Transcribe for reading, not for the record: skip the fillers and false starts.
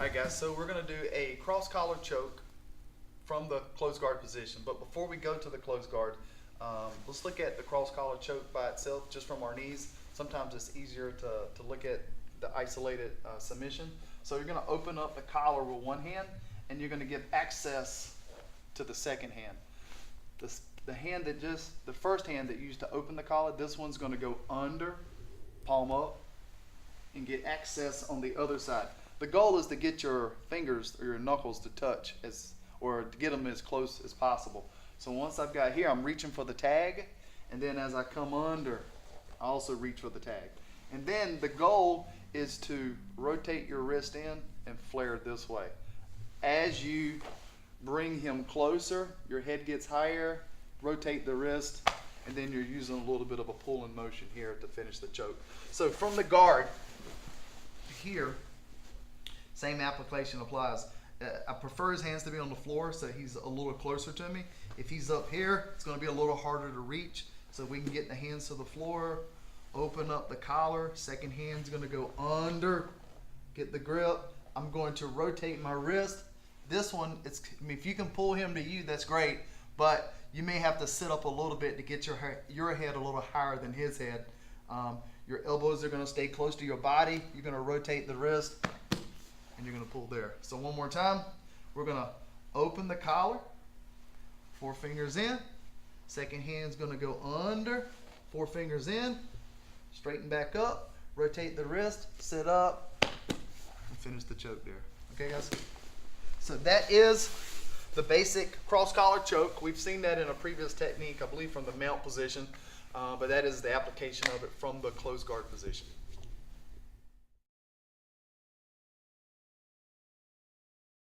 Alright guys, so we're going to do a cross collar choke from the closed guard position. But before we go to the closed guard, let's look at the cross collar choke by itself just from our knees. Sometimes it's easier to look at the isolated submission. So you're going to open up the collar with one hand and you're going to give access to the second hand. The first hand that you used to open the collar, this one's going to go under, palm up, and get access on the other side. The goal is to get your fingers or your knuckles to touch or to get them as close as possible. So once I've got here, I'm reaching for the tag, and then as I come under, I also reach for the tag. And then the goal is to rotate your wrist in and flare this way. As you bring him closer, your head gets higher, rotate the wrist, and then you're using a little bit of a pulling motion here to finish the choke. So from the guard here, same application applies. I prefer his hands to be on the floor so he's a little closer to me. If he's up here, it's going to be a little harder to reach. So we can get the hands to the floor, open up the collar, second hand's going to go under, get the grip. I'm going to rotate my wrist. This one, if you can pull him to you, that's great, but you may have to sit up a little bit to get your head a little higher than his head. Your elbows are going to stay close to your body. You're going to rotate the wrist, and you're going to pull there. So one more time, we're going to open the collar, 4 fingers in, second hand's going to go under, 4 fingers in, straighten back up, rotate the wrist, sit up, and finish the choke there. Okay, guys? So that is the basic cross collar choke. We've seen that in a previous technique, I believe from the mount position, but that is the application of it from the closed guard position.